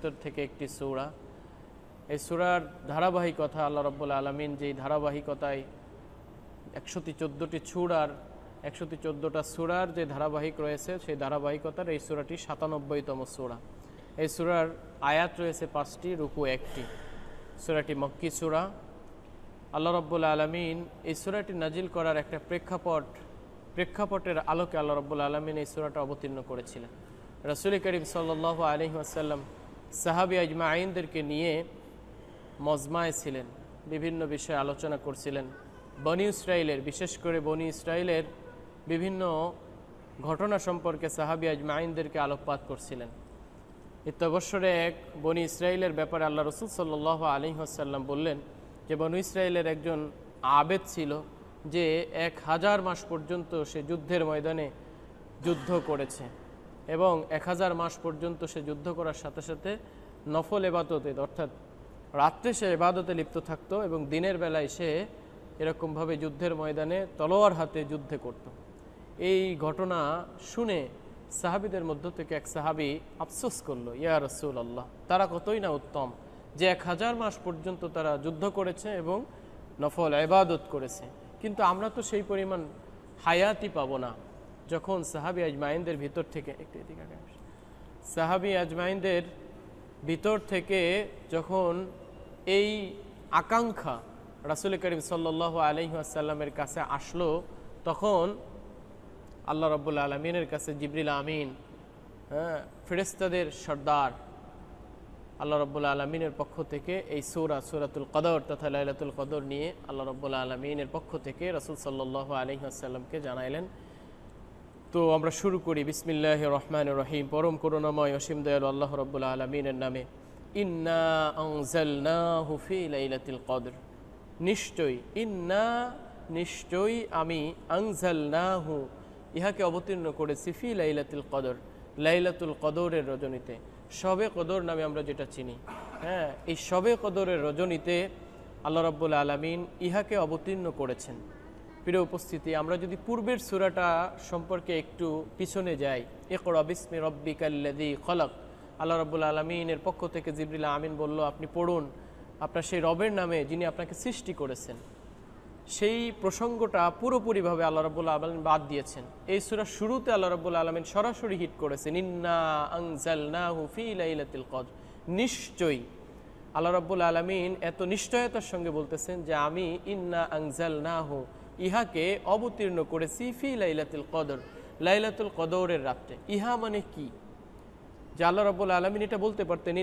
ভিতর থেকে একটি সূরা। এই সূরার ধারাবাহিকতা আল্লাহ রাব্বুল আলামিন যেই ধারাবাহিকতায় 114টি সূরার 114টা সূরার যে ধারাবাহিক রয়েছে সেই ধারাবাহিকতার এই সূরাটি 97তম সূরা। এই সূরার আয়াত রয়েছে 5টি, রুকু 1টি। সূরাটি মক্কি সূরা। আল্লাহ রাব্বুল আলামিন এই সূরাটি নাজিল করার একটা প্রেক্ষাপটের আলোকে আল্লাহ রাব্বুল আলামিন এই সূরাটা অবতীর্ণ করেছিলেন। রাসূল করিম সাল্লাল্লাহু আলাইহি ওয়াসাল্লাম সাহাবী আজমাইনদেরকে নিয়ে মজমায় ছিলেন, বিভিন্ন বিষয়ে আলোচনা করছিলেন। বনি ইসরাইলের, বিশেষ করে বনি ইসরাইলের বিভিন্ন ঘটনা সম্পর্কে সাহাবী আজমাইনদেরকে আলোকপাত করছিলেন। ইত্যবসরে এক বনি ইসরাইলের ব্যাপারে আল্লাহ রসুল সাল্লাল্লাহু আলাইহি ওয়াসাল্লাম বললেন যে বনি ইসরাইলের একজন আবেদ ছিল যে 1000 মাস পর্যন্ত সে যুদ্ধের ময়দানে যুদ্ধ করেছে এবং 1000 মাস পর্যন্ত সে যুদ্ধ করার সাথে সাথে নফল ইবাদতে, অর্থাৎ রাত্রে সে ইবাদতে লিপ্ত থাকতো এবং দিনের বেলায় সে এরকমভাবে যুদ্ধের ময়দানে তলোয়ার হাতে যুদ্ধ করত। এই ঘটনা শুনে সাহাবীদের মধ্য থেকে এক সাহাবী আফসোস করলো, ইয়া রাসূলুল্লাহ, তারা কতই না উত্তম যে 1000 মাস পর্যন্ত তারা যুদ্ধ করেছে এবং নফল ইবাদত করেছে, কিন্তু আমরা তো সেই পরিমাণ হায়াতই পাবো না। যখন সাহাবী আজমাইনদের ভিতর থেকে সাহাবী আজমাইনদের ভিতর থেকে যখন এই আকাঙ্ক্ষা রাসূল করিম সাল্লাল্লাহু আলাইহি ওয়াসাল্লামের কাছে আসলো, তখন আল্লাহ রাব্বুল আলামিনের কাছে জিবরিল আমিন, ফেরেশতাদের সর্দার, আল্লাহ রাব্বুল আলামিনের পক্ষ থেকে এই সূরাতুল কদর তথা লাইলাতুল কদর নিয়ে আল্লাহ রাব্বুল আলামিনের পক্ষ থেকে রাসূল সাল্লাল্লাহু আলাইহি ওয়াসাল্লামকে জানাইলেন। তো আমরা শুরু করি বিসমিল্লাহির রহমানির রহিম। পরম করুণাময় অসীম দয়ালু আল্লাহ রাব্বুল আলামিনের নামে। ইন্না আনজালনাহু ফি লাইলাতুল কদর, নিশ্চয়ই আমি আনজালনাহু ইহাকে অবতীর্ণ করেছি ফি লাইলাতুল কদর, লাইলাতুল কদরের রজনীতে। শবে কদর নামে আমরা যেটা চিনি, এই শবে কদরের রজনীতে আল্লাহ রাব্বুল আলামিন ইহাকে অবতীর্ণ করেছেন। প্রিয় উপস্থিতি, আমরা যদি পূর্বের সূরাটা সম্পর্কে একটু পিছনে যাই, ইকরা বিসমি রাব্বিকাল্লাযী খলাক, আল্লাহ রাব্বুল আলামিনের পক্ষ থেকে জিবরিল আমিন বলল আপনি পড়ুন আপনার সেই রবের নামে যিনি আপনাকে সৃষ্টি করেছেন। সেই প্রসঙ্গটা পুরোপুরিভাবে আল্লাহ রাব্বুল আলামিন বাদ দিয়েছেন। এই সূরার শুরুতে আল্লাহ রাব্বুল আলামিন সরাসরি হিট করেছেন ইন্না আনজালনাহু ফি লাইলাতুল কদর। নিশ্চয়ই আল্লাহ রাব্বুল আলামিন এত নিশ্চয়তার সঙ্গে বলতেছেন যে আমি ইন্না আনজালনাহু ইহাকে অবতীর্ণ করেছি ফি লাইলাতুল কদর, লাইলাতুল কদরের রাতে। ইহা মানে কি? যে আল্লাহ রাব্বুল আলামিন এটা বলতে পারতেন